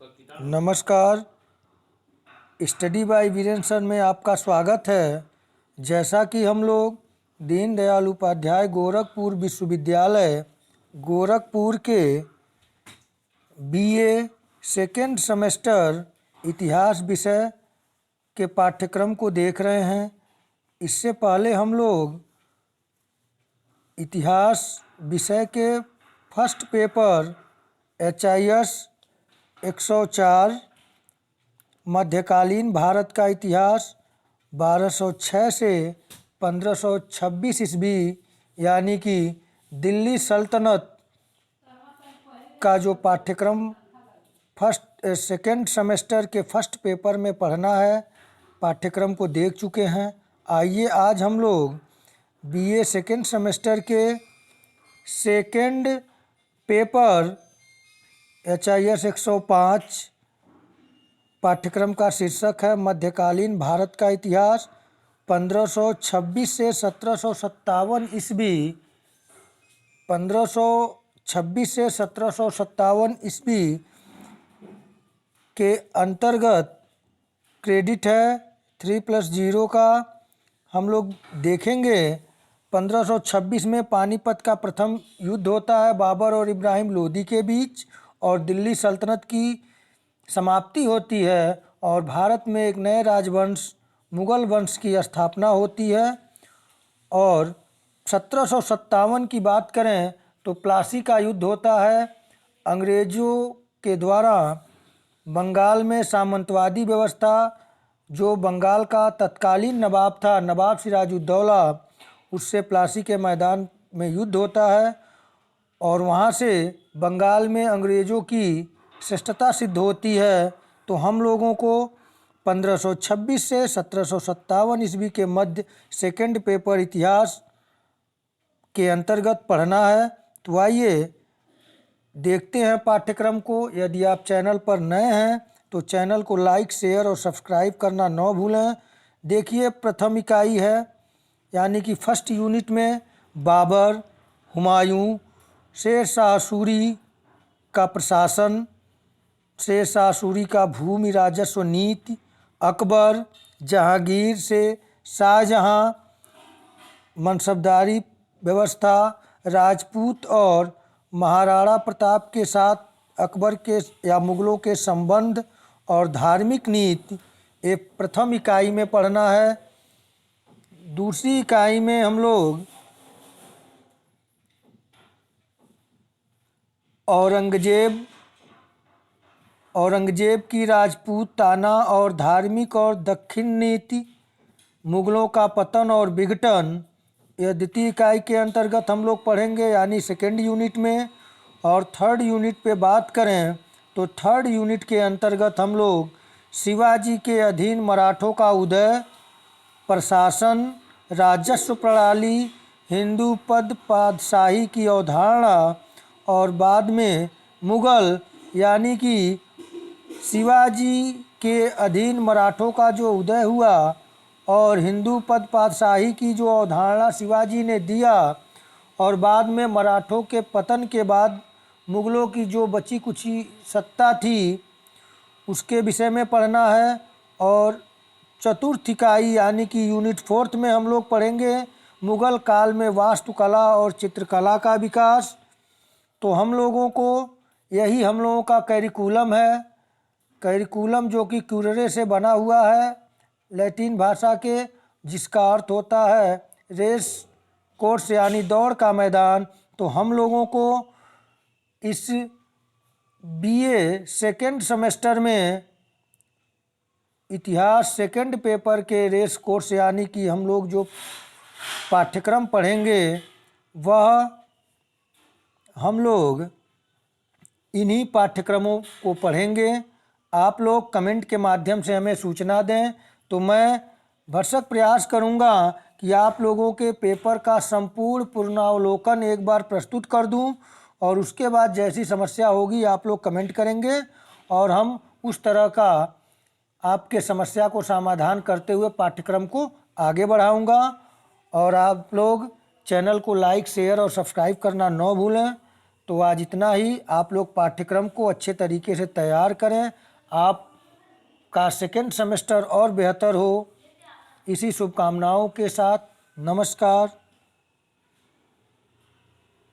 नमस्कार। Study bye Virendra sir में आपका स्वागत है। जैसा कि हम लोग दीनदयाल उपाध्याय गोरखपुर विश्वविद्यालय गोरखपुर के बीए सेकेंड सेमेस्टर इतिहास विषय के पाठ्यक्रम को देख रहे हैं। इससे पहले हम लोग इतिहास विषय के फर्स्ट पेपर HIS 104 मध्यकालीन भारत का इतिहास 1206 से 1526 ईस्वी यानी कि दिल्ली सल्तनत का जो पाठ्यक्रम सेकेंड सेमेस्टर के फर्स्ट पेपर में पढ़ना है, पाठ्यक्रम को देख चुके हैं। आइए आज हम लोग बीए सेकेंड सेमेस्टर के सेकेंड पेपर HIS 105 पाठ्यक्रम का शीर्षक है मध्यकालीन भारत का इतिहास 1526 से 1757 ईस्वी। 1526 से 1757 ईस्वी के अंतर्गत क्रेडिट है 3+0 का। हम लोग देखेंगे 1526 में पानीपत का प्रथम युद्ध होता है बाबर और इब्राहिम लोदी के बीच, और दिल्ली सल्तनत की समाप्ति होती है और भारत में एक नए राजवंश मुगल वंश की स्थापना होती है। और 1757 की बात करें तो प्लासी का युद्ध होता है। अंग्रेज़ों के द्वारा बंगाल में सामंतवादी व्यवस्था, जो बंगाल का तत्कालीन नवाब था नवाब सिराजुद्दौला, उससे प्लासी के मैदान में युद्ध होता है और वहाँ से बंगाल में अंग्रेज़ों की श्रेष्ठता सिद्ध होती है। तो हम लोगों को 1526 से 1757 ईस्वी के मध्य सेकेंड पेपर इतिहास के अंतर्गत पढ़ना है। तो आइए देखते हैं पाठ्यक्रम को। यदि आप चैनल पर नए हैं तो चैनल को लाइक, शेयर और सब्सक्राइब करना न भूलें। देखिए प्रथम इकाई है, यानी कि फर्स्ट यूनिट में बाबर, हुमायूं, शेर शाह सूरी का प्रशासन, शेर शाह सूरी का भूमि राजस्व नीति, अकबर, जहांगीर से शाहजहां, मनसबदारी व्यवस्था, राजपूत और महाराणा प्रताप के साथ अकबर के या मुगलों के संबंध और धार्मिक नीति, एक प्रथम इकाई में पढ़ना है। दूसरी इकाई में हम लोग औरंगजेब की राजपूत ताना और धार्मिक और दक्षिण नीति, मुगलों का पतन और विघटन, यह द्वितीय इकाई के अंतर्गत हम लोग पढ़ेंगे यानी सेकेंड यूनिट में। और थर्ड यूनिट पे बात करें तो थर्ड यूनिट के अंतर्गत हम लोग शिवाजी के अधीन मराठों का उदय, प्रशासन, राजस्व प्रणाली, हिंदू पद पातशाही की अवधारणा और बाद में मुगल यानी कि शिवाजी के अधीन मराठों का जो उदय हुआ और हिंदू पद पातशाही की जो अवधारणा शिवाजी ने दिया, और बाद में मराठों के पतन के बाद मुगलों की जो बची कुची सत्ता थी उसके विषय में पढ़ना है। और चतुर्थ इकाई यानी कि यूनिट फोर्थ में हम लोग पढ़ेंगे मुगल काल में वास्तुकला और चित्रकला का विकास। तो हम लोगों को यही हम लोगों का कैरिकुलम है। कैरिकुलम जो कि क्यूरेरे से बना हुआ है लैटिन भाषा के, जिसका अर्थ होता है रेस कोर्स यानी दौड़ का मैदान। तो हम लोगों को इस बीए सेकेंड सेमेस्टर में इतिहास सेकेंड पेपर के रेस कोर्स यानी कि हम लोग जो पाठ्यक्रम पढ़ेंगे वह हम लोग इन्हीं पाठ्यक्रमों को पढ़ेंगे। आप लोग कमेंट के माध्यम से हमें सूचना दें तो मैं भरसक प्रयास करूंगा कि आप लोगों के पेपर का संपूर्ण पूर्णावलोकन एक बार प्रस्तुत कर दूं, और उसके बाद जैसी समस्या होगी आप लोग कमेंट करेंगे और हम उस तरह का आपके समस्या को समाधान करते हुए पाठ्यक्रम को आगे बढ़ाऊंगा। और आप लोग चैनल को लाइक, शेयर और सब्सक्राइब करना न भूलें। तो आज इतना ही। आप लोग पाठ्यक्रम को अच्छे तरीके से तैयार करें, आपका सेकेंड सेमेस्टर और बेहतर हो। इसी शुभकामनाओं के साथ नमस्कार।